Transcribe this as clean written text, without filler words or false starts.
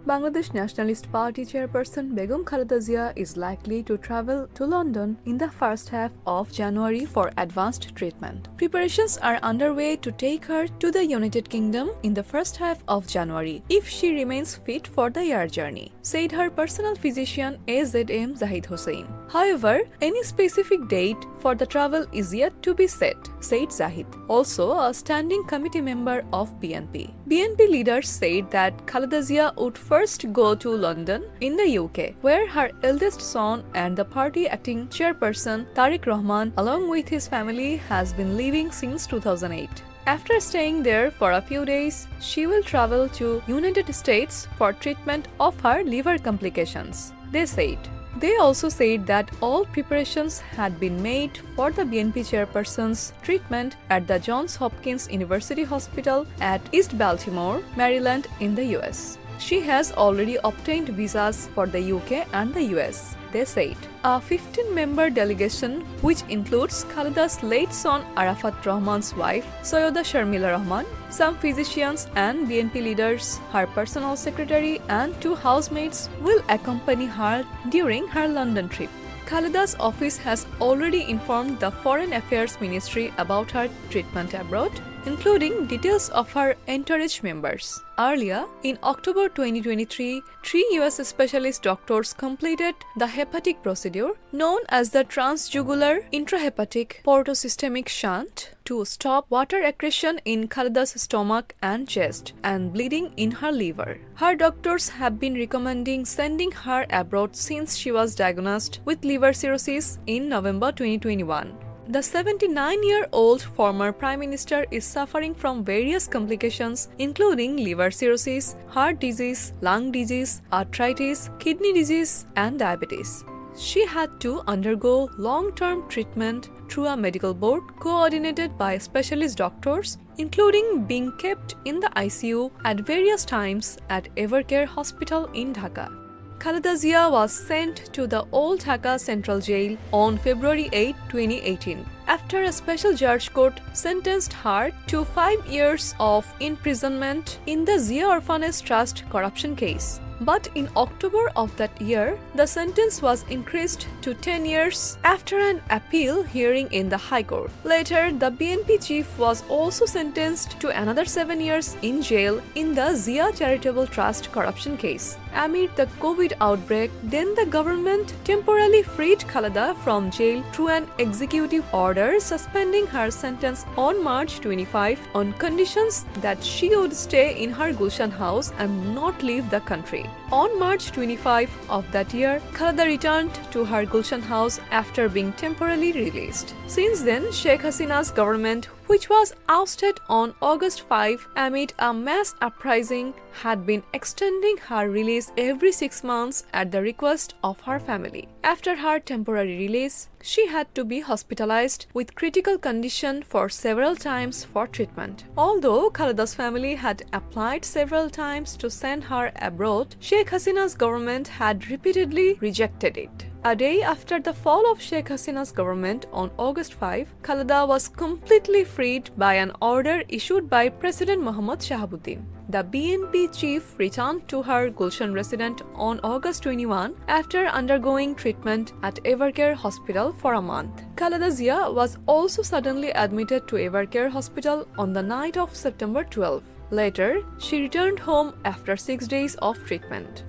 Bangladesh Nationalist Party chairperson Begum Khaleda Zia is likely to travel to London in the first half of January for advanced treatment. Preparations are underway to take her to the United Kingdom in the first half of January if she remains fit for the air journey, said her personal physician AZM Zahid Hussain. However, any specific date for the travel is yet to be set, said Zahid, also a standing committee member of BNP. BNP leaders said that Khaleda Zia would first go to London in the UK, where her eldest son and the party acting chairperson Tariq Rahman, along with his family, has been living since 2008. After staying there for a few days, she will travel to United States for treatment of her liver complications, they said. They also said that all preparations had been made for the BNP chairperson's treatment at the Johns Hopkins University Hospital at East Baltimore, Maryland in the US. She has already obtained visas for the UK and the US, they said. A 15-member delegation, which includes Khaleda's late son Arafat Rahman's wife, Soyoda Sharmila Rahman, some physicians and BNP leaders, her personal secretary and 2 housemates will accompany her during her London trip. Khaleda's office has already informed the Foreign Affairs Ministry about her treatment abroad, including details of her entourage members. Earlier, in October 2023, 3 US specialist doctors completed the hepatic procedure known as the transjugular intrahepatic portosystemic shunt to stop water accretion in Khaleda's stomach and chest and bleeding in her liver. Her doctors have been recommending sending her abroad since she was diagnosed with liver cirrhosis in November 2021. The 79-year-old former Prime Minister is suffering from various complications including liver cirrhosis, heart disease, lung disease, arthritis, kidney disease, and diabetes. She had to undergo long-term treatment through a medical board coordinated by specialist doctors, including being kept in the ICU at various times at Evercare Hospital in Dhaka. Khaleda Zia was sent to the Old Dhaka Central Jail on February 8, 2018, after a special judge court sentenced her to 5 years of imprisonment in the Zia Orphanage Trust corruption case. But in October of that year, the sentence was increased to 10 years after an appeal hearing in the High Court. Later, the BNP chief was also sentenced to another 7 years in jail in the Zia Charitable Trust corruption case. Amid the COVID outbreak, then the government temporarily freed Khaleda from jail through an executive order suspending her sentence on March 25 on conditions that she would stay in her Gulshan house and not leave the country. On March 25 of that year, Khaleda returned to her Gulshan house after being temporarily released. Since then, Sheikh Hasina's government, which was ousted on August 5 amid a mass uprising, had been extending her release every 6 months at the request of her family. After her temporary release, she had to be hospitalized with critical condition for several times for treatment. Although Khaleda's family had applied several times to send her abroad, Sheikh Hasina's government had repeatedly rejected it. A day after the fall of Sheikh Hasina's government on August 5, Khaleda was completely freed by an order issued by President Mohammad Shahabuddin. The BNP chief returned to her Gulshan residence on August 21 after undergoing treatment at Evercare Hospital for a month. Khaleda Zia was also suddenly admitted to Evercare Hospital on the night of September 12. Later, she returned home after 6 days of treatment.